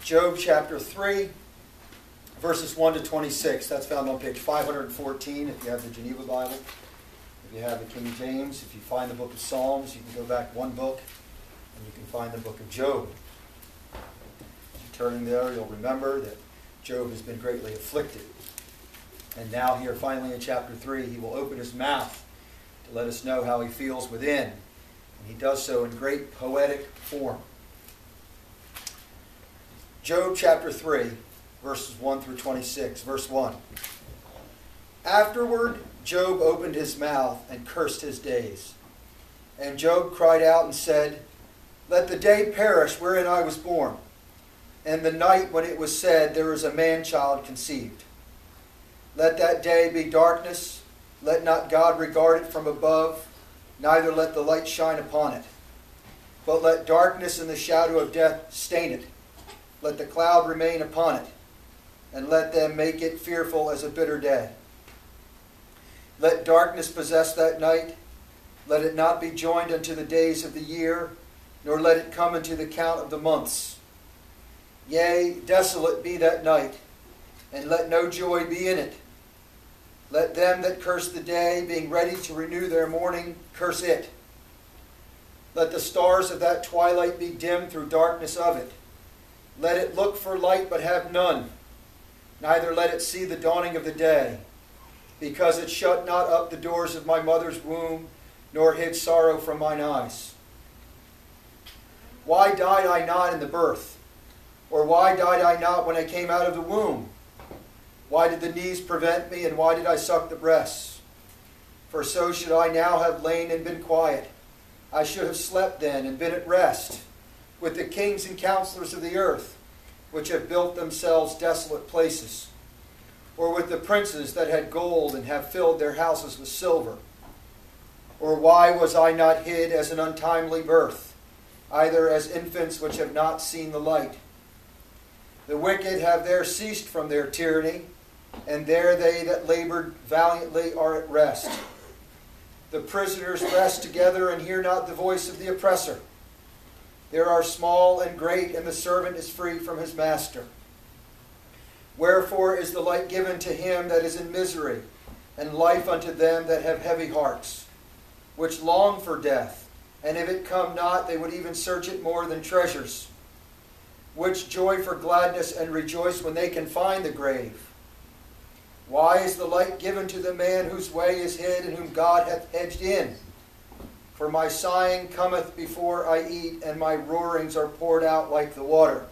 Job chapter 3, verses 1 to 26. That's found on page 514 if you have the Geneva Bible. If you have the King James, if you find the book of Psalms, you can go back one book and you can find the book of Job. As you're turning there, you'll remember that Job has been greatly afflicted. And now here, finally in chapter 3, he will open his mouth to let us know how he feels within. And he does so in great poetic form. Job chapter 3, verses 1 through 26. Verse 1. Afterward, Job opened his mouth and cursed his days. And Job cried out and said, Let the day perish wherein I was born, and the night when it was said, There is a man-child conceived. Let that day be darkness. Let not God regard it from above, neither let the light shine upon it. But let darkness and the shadow of death stain it. Let the cloud remain upon it, and let them make it fearful as a bitter day. Let darkness possess that night. Let it not be joined unto the days of the year, nor let it come into the count of the months. Yea, desolate be that night, and let no joy be in it. Let them that curse the day, being ready to renew their mourning, curse it. Let the stars of that twilight be dim through darkness of it. Let it look for light, but have none. Neither let it see the dawning of the day. Because it shut not up the doors of my mother's womb, nor hid sorrow from mine eyes. Why died I not in the birth? Or why died I not when I came out of the womb? Why did the knees prevent me, and why did I suck the breasts? For so should I now have lain and been quiet. I should have slept then and been at rest, with the kings and counselors of the earth, which have built themselves desolate places, or with the princes that had gold and have filled their houses with silver. Or why was I not hid as an untimely birth, either as infants which have not seen the light? The wicked have there ceased from their tyranny, and there they that labored valiantly are at rest. The prisoners rest together and hear not the voice of the oppressor. There are small and great, and the servant is free from his master. Wherefore is the light given to him that is in misery, and life unto them that have heavy hearts, which long for death, and if it come not, they would even search it more than treasures, which joy for gladness and rejoice when they can find the grave. Why is the light given to the man whose way is hid, and whom God hath hedged in? For my sighing cometh before I eat, and my roarings are poured out like the water.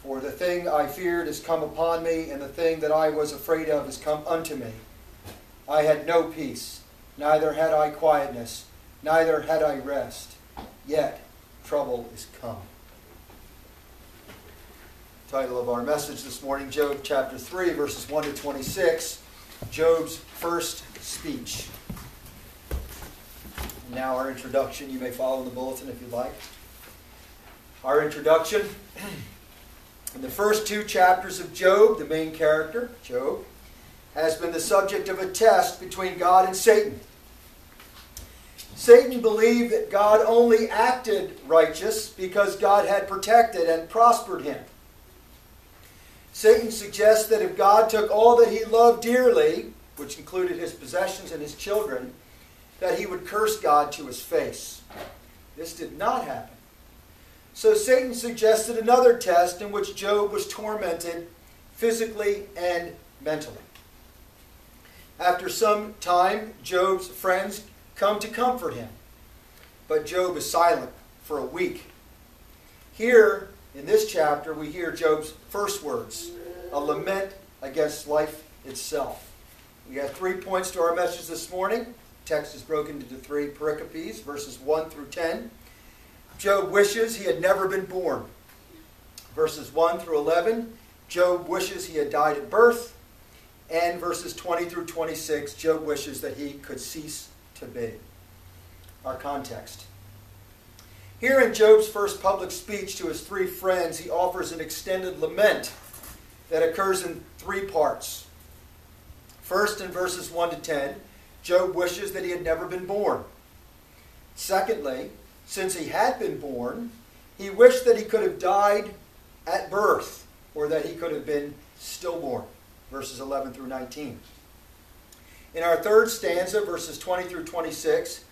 For the thing I feared is come upon me, and the thing that I was afraid of is come unto me. I had no peace, neither had I quietness, neither had I rest. Yet trouble is come. Title of our message this morning, Job chapter 3, verses 1 to 26, Job's first speech. Now our introduction. You may follow in the bulletin if you'd like. Our introduction. In the first two chapters of Job, the main character, Job, has been the subject of a test between God and Satan. Satan believed that God only acted righteous because God had protected and prospered him. Satan suggests that if God took all that he loved dearly, which included his possessions and his children, that he would curse God to his face. This did not happen. So Satan suggested another test in which Job was tormented physically and mentally. After some time, Job's friends come to comfort him, but Job is silent for a week. Here, in this chapter, we hear Job's first words, a lament against life itself. We have 3 points to our message this morning. The text is broken into 3 pericopes, verses 1 through 10. Job wishes he had never been born. Verses 1 through 11, Job wishes he had died at birth. And verses 20 through 26, Job wishes that he could cease to be. Our context. Here in Job's first public speech to his 3 friends, he offers an extended lament that occurs in 3 parts. First, in verses 1 to 10, Job wishes that he had never been born. Secondly, since he had been born, he wished that he could have died at birth, or that he could have been stillborn. Verses 11 through 19. In our third stanza, verses 20 through 26,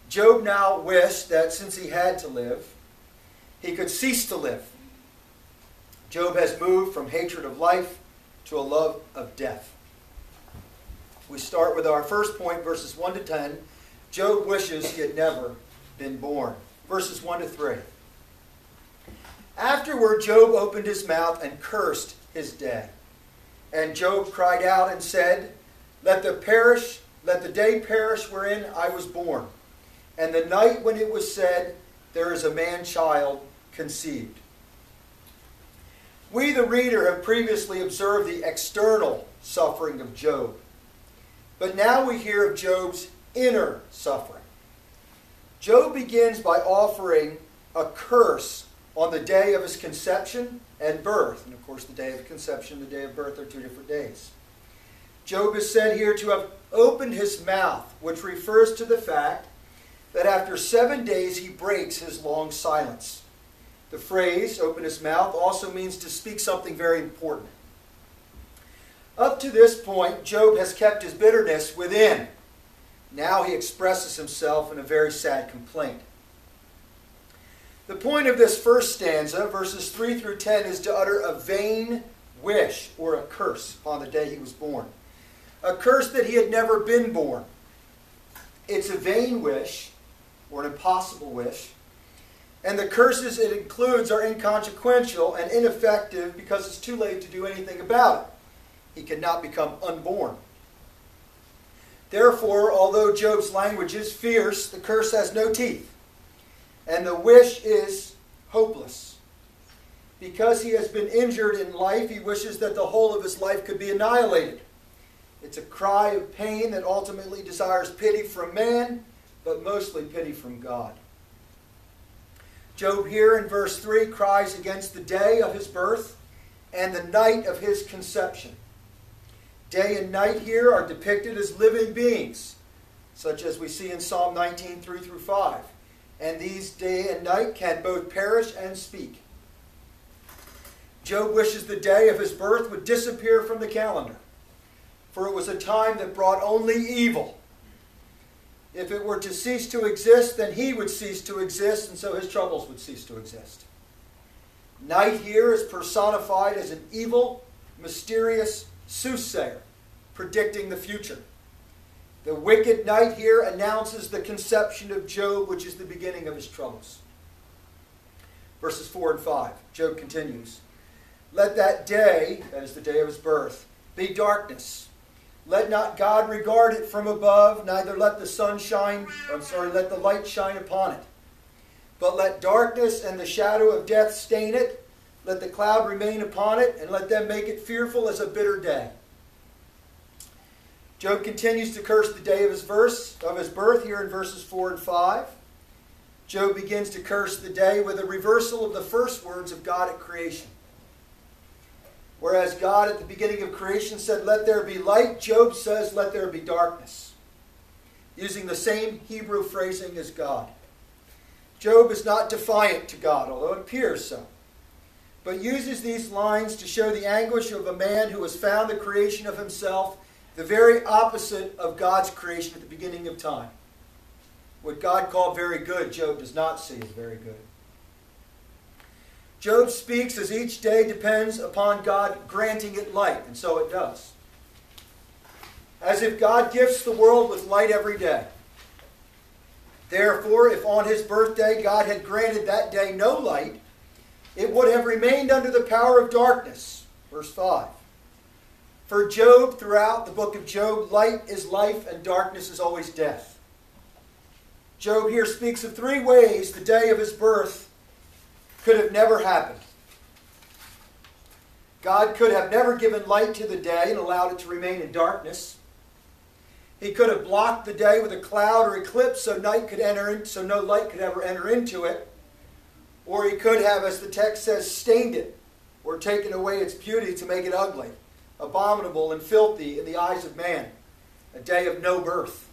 Job now wished that since he had to live, he could cease to live. Job has moved from hatred of life to a love of death. We start with our first point, verses 1 to 10. Job wishes he had never been born. Verses 1 to 3. Afterward, Job opened his mouth and cursed his day. And Job cried out and said, Let the day perish wherein I was born, and the night when it was said, There is a man-child conceived. We, the reader, have previously observed the external suffering of Job. But now we hear of Job's inner suffering. Job begins by offering a curse on the day of his conception and birth. And of course, the day of conception and the day of birth are two different days. Job is said here to have opened his mouth, which refers to the fact that after 7 days he breaks his long silence. The phrase, open his mouth, also means to speak something very important. Up to this point, Job has kept his bitterness within. Now he expresses himself in a very sad complaint. The point of this first stanza, verses 3 through 10, is to utter a vain wish or a curse upon the day he was born. A curse that he had never been born. It's a vain wish, or an impossible wish, and the curses it includes are inconsequential and ineffective because it's too late to do anything about it. He cannot become unborn. Therefore, although Job's language is fierce, the curse has no teeth, and the wish is hopeless. Because he has been injured in life, he wishes that the whole of his life could be annihilated. It's a cry of pain that ultimately desires pity from man, but mostly pity from God. Job here in verse 3 cries against the day of his birth and the night of his conception. Day and night here are depicted as living beings, such as we see in Psalm 19, 3 through 5. And these day and night can both perish and speak. Job wishes the day of his birth would disappear from the calendar, for it was a time that brought only evil. If it were to cease to exist, then he would cease to exist, and so his troubles would cease to exist. Night here is personified as an evil, mysterious soothsayer, predicting the future. The wicked night here announces the conception of Job, which is the beginning of his troubles. Verses 4 and 5, Job continues, Let that day, that is the day of his birth, be darkness. Let not God regard it from above, neither let let the light shine upon it. But let darkness and the shadow of death stain it. Let the cloud remain upon it, and let them make it fearful as a bitter day. Job continues to curse the day of his birth here in verses 4 and 5. Job begins to curse the day with a reversal of the first words of God at creation. Whereas God at the beginning of creation said, Let there be light, Job says, Let there be darkness, using the same Hebrew phrasing as God. Job is not defiant to God, although it appears so, but uses these lines to show the anguish of a man who has found the creation of himself the very opposite of God's creation at the beginning of time. What God called very good, Job does not see as very good. Job speaks as each day depends upon God granting it light, and so it does. As if God gifts the world with light every day. Therefore, if on his birthday God had granted that day no light, it would have remained under the power of darkness. Verse 5. For Job, throughout the book of Job, light is life and darkness is always death. Job here speaks of 3 ways the day of his birth could have never happened. God could have never given light to the day and allowed it to remain in darkness. He could have blocked the day with a cloud or eclipse so no light could ever enter into it. Or he could have, as the text says, stained it or taken away its beauty to make it ugly, abominable and filthy in the eyes of man. A day of no birth.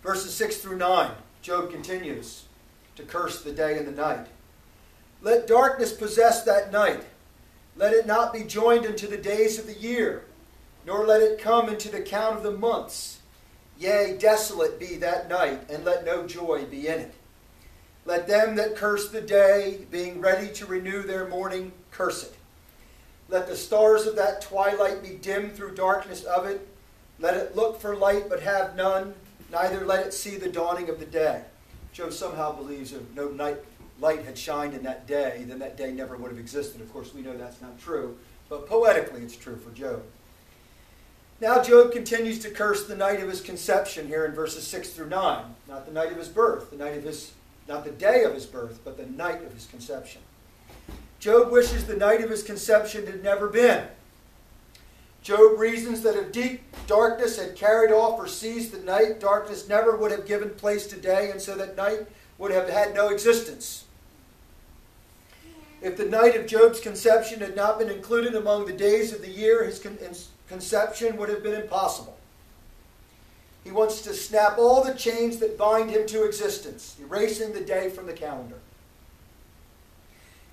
Verses 6 through 9, Job continues to curse the day and the night. Let darkness possess that night. Let it not be joined unto the days of the year, nor let it come into the count of the months. Yea, desolate be that night, and let no joy be in it. Let them that curse the day, being ready to renew their mourning, curse it. Let the stars of that twilight be dim through darkness of it. Let it look for light, but have none, neither let it see the dawning of the day. Job somehow believes if no light had shined in that day, then that day never would have existed. Of course, we know that's not true, but poetically it's true for Job. Now Job continues to curse the night of his conception here in verses 6 through 9. Not the night of his birth, not the day of his birth, but the night of his conception. Job wishes the night of his conception had never been. Job reasons that if deep darkness had carried off or seized the night, darkness never would have given place to day, and so that night would have had no existence. If the night of Job's conception had not been included among the days of the year, his conception would have been impossible. He wants to snap all the chains that bind him to existence, erasing the day from the calendar.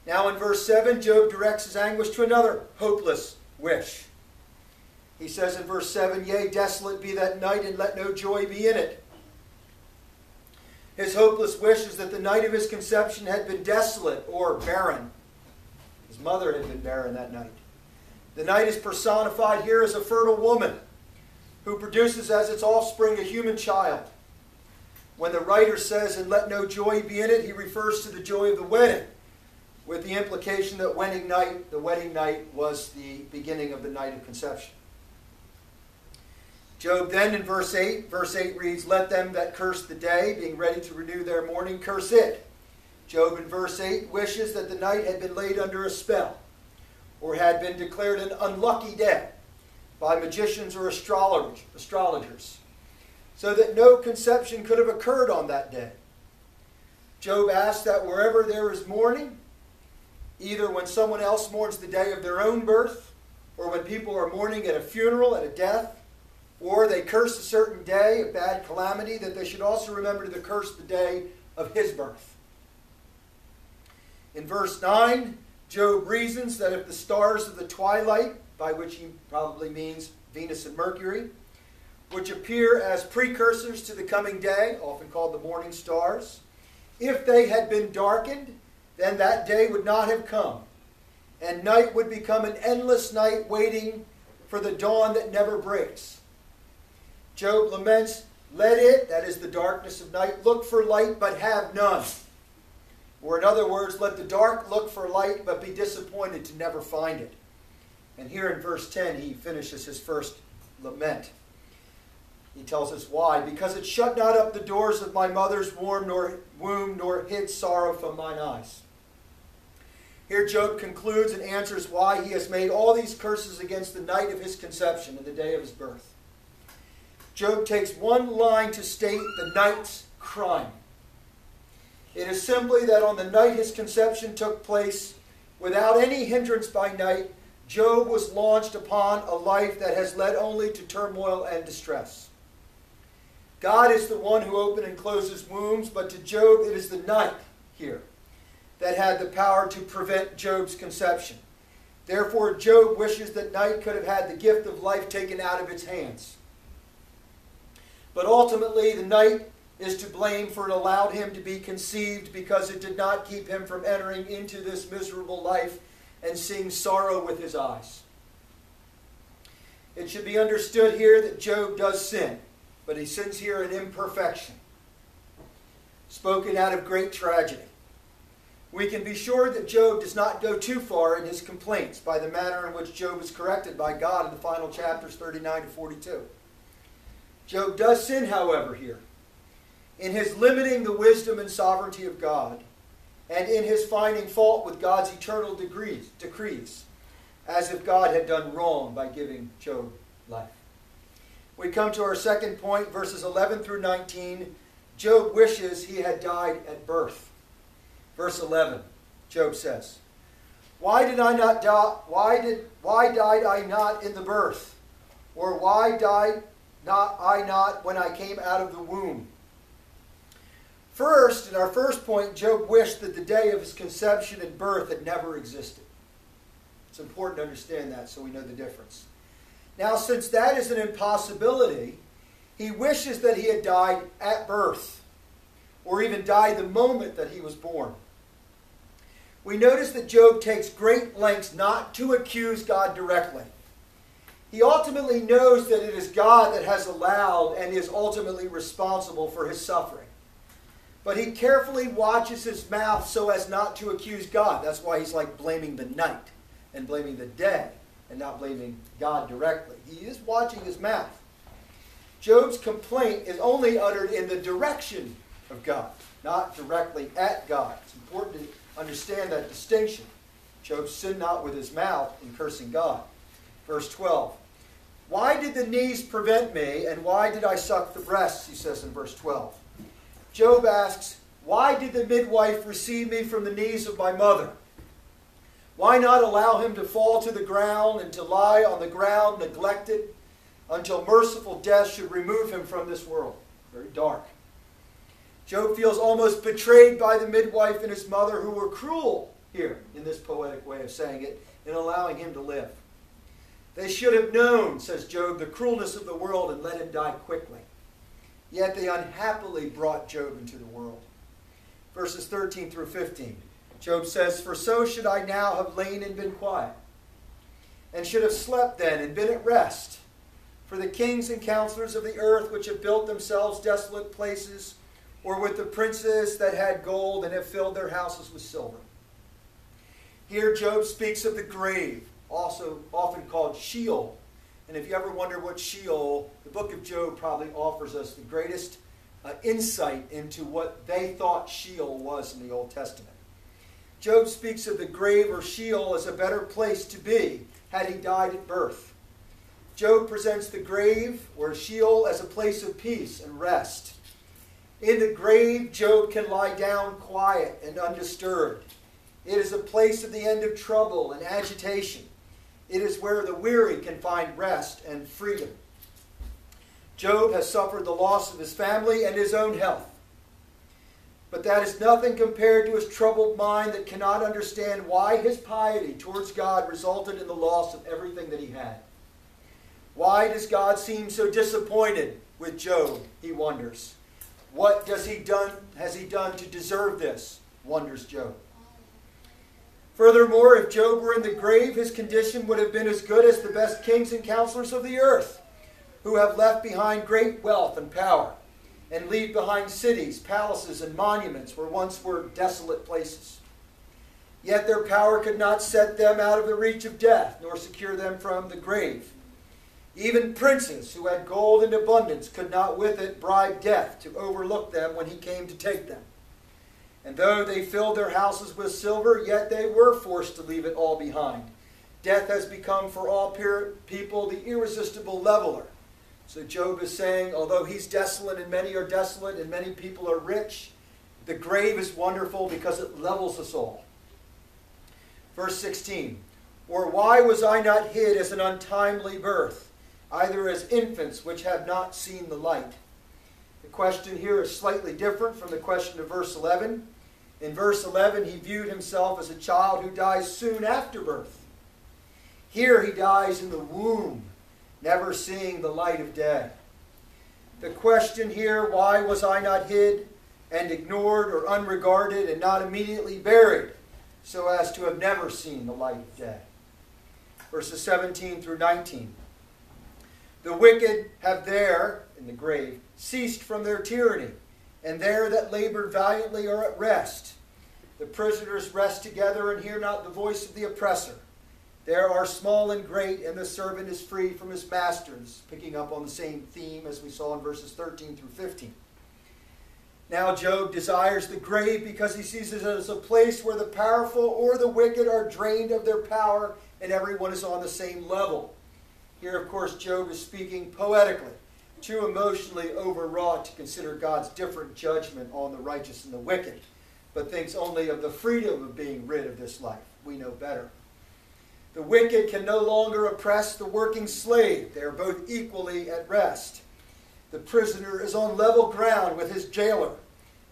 Now in verse 7, Job directs his anguish to another hopeless wish. He says in verse 7, Yea, desolate be that night, and let no joy be in it. His hopeless wish is that the night of his conception had been desolate or barren. His mother had been barren that night. The night is personified here as a fertile woman who produces as its offspring a human child. When the writer says, and let no joy be in it, he refers to the joy of the wedding, with the implication that the wedding night was the beginning of the night of conception. Job then in verse 8 reads, Let them that curse the day, being ready to renew their mourning, curse it. Job in verse 8 wishes that the night had been laid under a spell, or had been declared an unlucky day by magicians or astrologers, so that no conception could have occurred on that day. Job asks that wherever there is mourning, either when someone else mourns the day of their own birth, or when people are mourning at a funeral, at a death, or they curse a certain day, a bad calamity, that they should also remember to curse the day of his birth. In verse 9, Job reasons that if the stars of the twilight, by which he probably means Venus and Mercury, which appear as precursors to the coming day, often called the morning stars, if they had been darkened, then that day would not have come, and night would become an endless night waiting for the dawn that never breaks. Job laments, let it, that is the darkness of night, look for light but have none. Or in other words, let the dark look for light but be disappointed to never find it. And here in verse 10 he finishes his first lament. He tells us why. Because it shut not up the doors of my mother's womb, nor hid sorrow from mine eyes. Here Job concludes and answers why he has made all these curses against the night of his conception and the day of his birth. Job takes one line to state the night's crime. It is simply that on the night his conception took place, without any hindrance by night, Job was launched upon a life that has led only to turmoil and distress. God is the one who opens and closes wombs, but to Job it is the night here that had the power to prevent Job's conception. Therefore, Job wishes that night could have had the gift of life taken out of its hands. But ultimately, the night is to blame, for it allowed him to be conceived, because it did not keep him from entering into this miserable life and seeing sorrow with his eyes. It should be understood here that Job does sin, but he sins here in imperfection, spoken out of great tragedy. We can be sure that Job does not go too far in his complaints by the manner in which Job is corrected by God in the final chapters 39 to 42. Job does sin, however, here, in his limiting the wisdom and sovereignty of God, and in his finding fault with God's eternal decrees, as if God had done wrong by giving Job life. We come to our second point, verses 11 through 19. Job wishes he had died at birth. Verse 11, Job says, Why died I not in the birth? Or why died I not when I came out of the womb? First, in our first point, Job wished that the day of his conception and birth had never existed. It's important to understand that so we know the difference. Now, since that is an impossibility, he wishes that he had died at birth, or even died the moment that he was born. We notice that Job takes great lengths not to accuse God directly. He ultimately knows that it is God that has allowed and is ultimately responsible for his suffering. But he carefully watches his mouth so as not to accuse God. That's why he's like blaming the night and blaming the day and not blaming God directly. He is watching his mouth. Job's complaint is only uttered in the direction of God, not directly at God. It's important to understand that distinction. Job sinned not with his mouth in cursing God. Verse 12. Why did the knees prevent me, and why did I suck the breasts, he says in verse 12. Job asks, why did the midwife receive me from the knees of my mother? Why not allow him to fall to the ground and to lie on the ground neglected until merciful death should remove him from this world? Very dark. Job feels almost betrayed by the midwife and his mother, who were cruel here, in this poetic way of saying it, in allowing him to live. They should have known, says Job, the cruelness of the world and let him die quickly. Yet they unhappily brought Job into the world. Verses 13 through 15. Job says, for so should I now have lain and been quiet, and should have slept then and been at rest. For the kings and counselors of the earth, which have built themselves desolate places, or with the princes that had gold and have filled their houses with silver. Here Job speaks of the grave, also often called Sheol. And if you ever wonder what Sheol, the book of Job probably offers us the greatest insight into what they thought Sheol was in the Old Testament. Job speaks of the grave or Sheol as a better place to be had he died at birth. Job presents the grave or Sheol as a place of peace and rest. In the grave, Job can lie down quiet and undisturbed. It is a place of the end of trouble and agitation. It is where the weary can find rest and freedom. Job has suffered the loss of his family and his own health. But that is nothing compared to his troubled mind that cannot understand why his piety towards God resulted in the loss of everything that he had. Why does God seem so disappointed with Job, he wonders. What has he done to deserve this, wonders Job. Furthermore, if Job were in the grave, his condition would have been as good as the best kings and counselors of the earth, who have left behind great wealth and power, and leave behind cities, palaces, and monuments where once were desolate places. Yet their power could not set them out of the reach of death, nor secure them from the grave. Even princes who had gold in abundance could not with it bribe death to overlook them when he came to take them. And though they filled their houses with silver, yet they were forced to leave it all behind. Death has become for all people the irresistible leveler. So Job is saying, although he's desolate and many are desolate and many people are rich, the grave is wonderful because it levels us all. Verse 16, or why was I not hid as an untimely birth, either as infants which have not seen the light? The question here is slightly different from the question of verse 11. In verse 11, he viewed himself as a child who dies soon after birth. Here he dies in the womb, never seeing the light of day. The question here, why was I not hid and ignored or unregarded and not immediately buried so as to have never seen the light of day? Verses 17 through 19. The wicked have there, in the grave, ceased from their tyranny, and there that labored valiantly are at rest. The prisoners rest together and hear not the voice of the oppressor. There are small and great, and the servant is free from his masters, picking up on the same theme as we saw in verses 13 through 15. Now Job desires the grave because he sees it as a place where the powerful or the wicked are drained of their power and everyone is on the same level. Here, of course, Job is speaking poetically, too emotionally overwrought to consider God's different judgment on the righteous and the wicked, but thinks only of the freedom of being rid of this life. We know better. The wicked can no longer oppress the working slave. They are both equally at rest. The prisoner is on level ground with his jailer.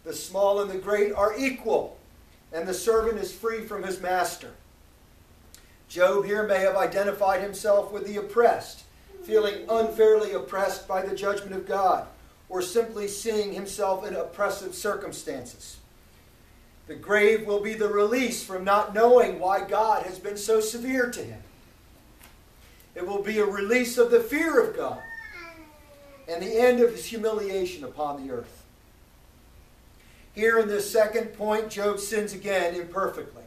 The small and the great are equal, and the servant is free from his master. Job here may have identified himself with the oppressed, feeling unfairly oppressed by the judgment of God, or simply seeing himself in oppressive circumstances. The grave will be the release from not knowing why God has been so severe to him. It will be a release of the fear of God and the end of his humiliation upon the earth. Here in this second point, Job sins again imperfectly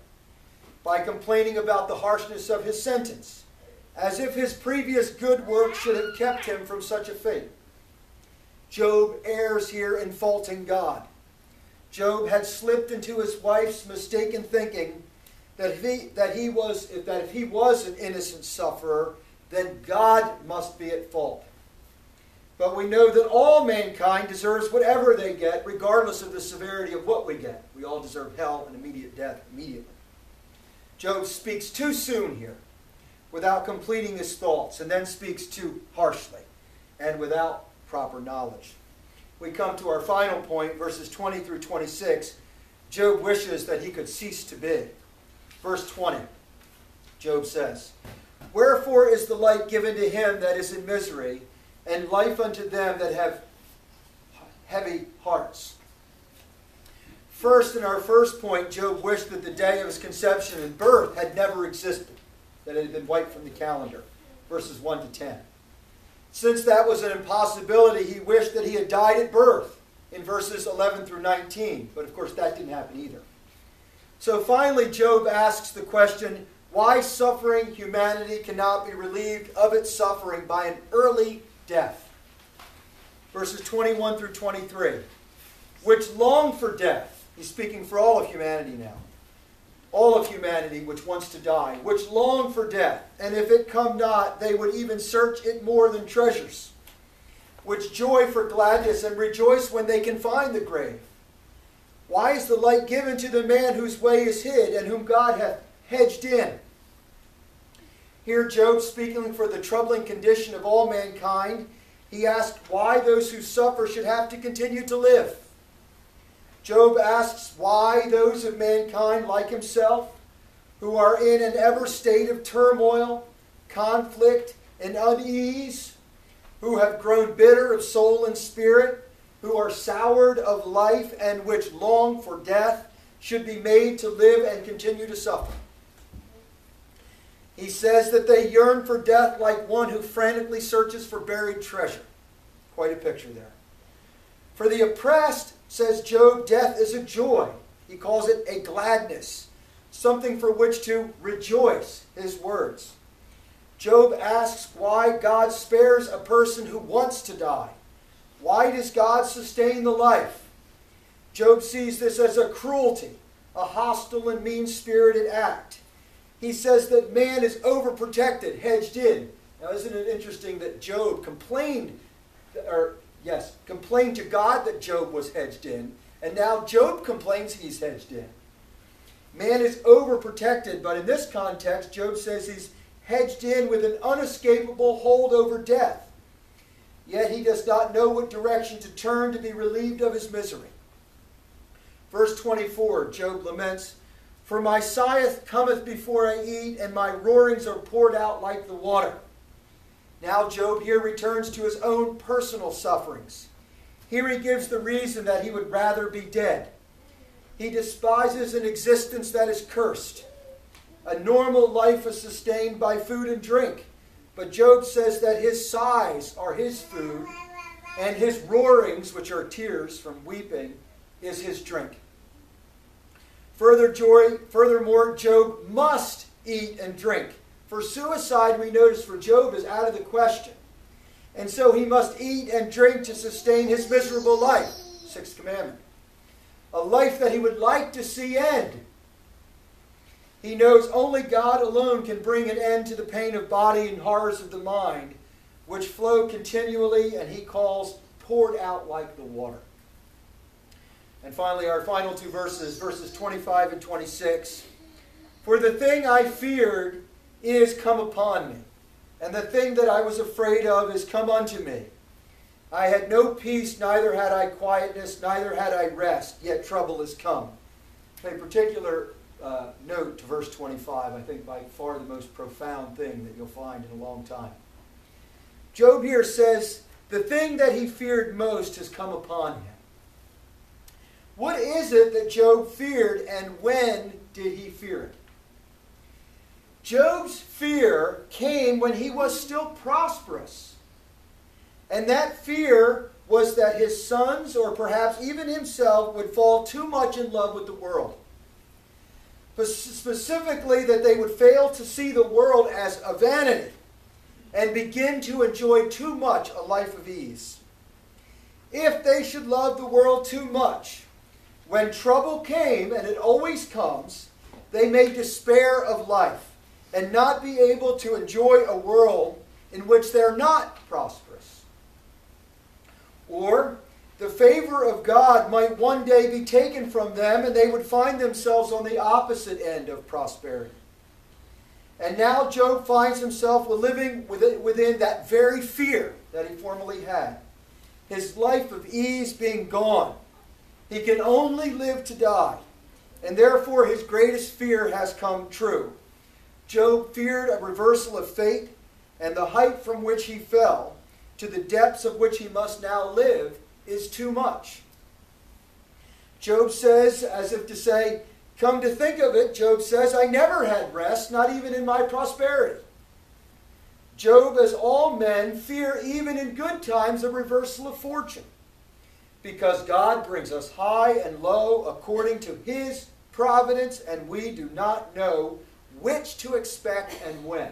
by complaining about the harshness of his sentence, as if his previous good work should have kept him from such a fate. Job errs here in faulting God. Job had slipped into his wife's mistaken thinking that if he was an innocent sufferer, then God must be at fault. But we know that all mankind deserves whatever they get, regardless of the severity of what we get. We all deserve hell and immediate death immediately. Job speaks too soon here, without completing his thoughts, and then speaks too harshly, and without proper knowledge. We come to our final point, verses 20 through 26. Job wishes that he could cease to be. Verse 20, Job says, "Wherefore is the light given to him that is in misery, and life unto them that have heavy hearts?" First, in our first point, Job wished that the day of his conception and birth had never existed, that it had been wiped from the calendar. Verses 1 to 10. Since that was an impossibility, he wished that he had died at birth in verses 11 through 19. But of course that didn't happen either. So finally Job asks the question, why suffering humanity cannot be relieved of its suffering by an early death. Verses 21 through 23. Which long for death. He's speaking for all of humanity now. All of humanity which wants to die, which long for death, and if it come not, they would even search it more than treasures, which joy for gladness and rejoice when they can find the grave. Why is the light given to the man whose way is hid, and whom God hath hedged in? Here Job, speaking for the troubling condition of all mankind, he asked why those who suffer should have to continue to live. Job asks why those of mankind like himself, who are in an ever state of turmoil, conflict, and unease, who have grown bitter of soul and spirit, who are soured of life, and which long for death, should be made to live and continue to suffer. He says that they yearn for death like one who frantically searches for buried treasure. Quite a picture there. For the oppressed, says Job, death is a joy. He calls it a gladness, something for which to rejoice, his words. Job asks why God spares a person who wants to die. Why does God sustain the life? Job sees this as a cruelty, a hostile and mean-spirited act. He says that man is overprotected, hedged in. Now isn't it interesting that Job complained to God that Job was hedged in, and now Job complains he's hedged in. Man is overprotected, but in this context, Job says he's hedged in with an unescapable hold over death. Yet he does not know what direction to turn to be relieved of his misery. Verse 24, Job laments, "For my sighing cometh before I eat, and my roarings are poured out like the water." Now Job here returns to his own personal sufferings. Here he gives the reason that he would rather be dead. He despises an existence that is cursed. A normal life is sustained by food and drink. But Job says that his sighs are his food, and his roarings, which are tears from weeping, is his drink. Furthermore, Job must eat and drink. For suicide, we notice, for Job is out of the question. And so he must eat and drink to sustain his miserable life. Sixth commandment. A life that he would like to see end. He knows only God alone can bring an end to the pain of body and horrors of the mind, which flow continually, and he calls poured out like the water. And finally, our final two verses, verses 25 and 26. "For the thing I feared is come upon me, and the thing that I was afraid of is come unto me. I had no peace, neither had I quietness, neither had I rest, yet trouble has come. Pay particular note to verse 25, I think by far the most profound thing that you'll find in a long time. Job here says, the thing that he feared most has come upon him. What is it that Job feared, and when did he fear it? Job's fear came when he was still prosperous. And that fear was that his sons, or perhaps even himself, would fall too much in love with the world. But specifically, that they would fail to see the world as a vanity and begin to enjoy too much a life of ease. If they should love the world too much, when trouble came, and it always comes, they may despair of life and not be able to enjoy a world in which they're not prosperous. Or the favor of God might one day be taken from them, and they would find themselves on the opposite end of prosperity. And now Job finds himself living within that very fear that he formerly had. His life of ease being gone. He can only live to die, and therefore his greatest fear has come true. Job feared a reversal of fate, and the height from which he fell to the depths of which he must now live is too much. Job says, as if to say, come to think of it, Job says, I never had rest, not even in my prosperity. Job, as all men, fear even in good times a reversal of fortune, because God brings us high and low according to His providence, and we do not know which to expect and when.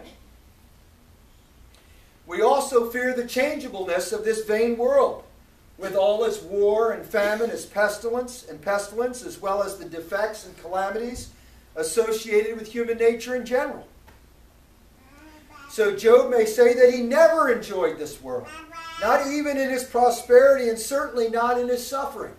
We also fear the changeableness of this vain world, with all its war and famine, its pestilence, as well as the defects and calamities associated with human nature in general. So Job may say that he never enjoyed this world, not even in his prosperity, and certainly not in his suffering.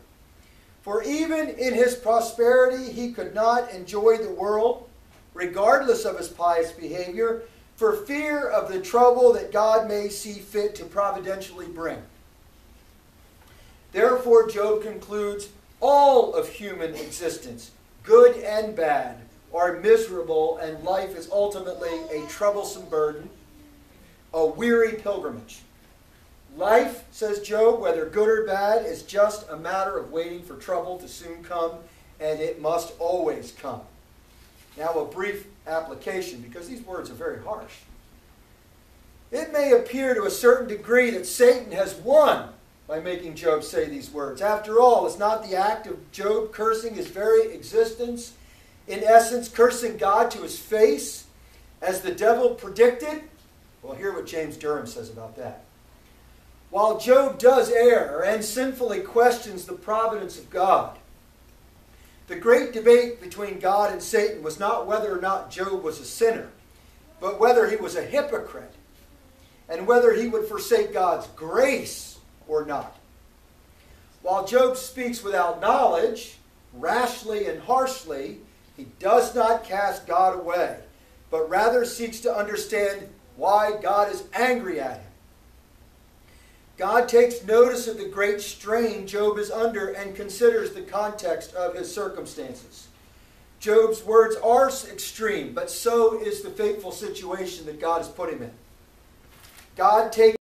For even in his prosperity he could not enjoy the world, regardless of his pious behavior, for fear of the trouble that God may see fit to providentially bring. Therefore, Job concludes, all of human existence, good and bad, are miserable, and life is ultimately a troublesome burden, a weary pilgrimage. Life, says Job, whether good or bad, is just a matter of waiting for trouble to soon come, and it must always come. Now a brief application, because these words are very harsh. It may appear to a certain degree that Satan has won by making Job say these words. After all, is not the act of Job cursing his very existence, in essence cursing God to his face, as the devil predicted? Well, hear what James Durham says about that. While Job does err and sinfully questions the providence of God, the great debate between God and Satan was not whether or not Job was a sinner, but whether he was a hypocrite, and whether he would forsake God's grace or not. While Job speaks without knowledge, rashly and harshly, he does not cast God away, but rather seeks to understand why God is angry at him. God takes notice of the great strain Job is under and considers the context of his circumstances. Job's words are extreme, but so is the fateful situation that God has put him in. God takes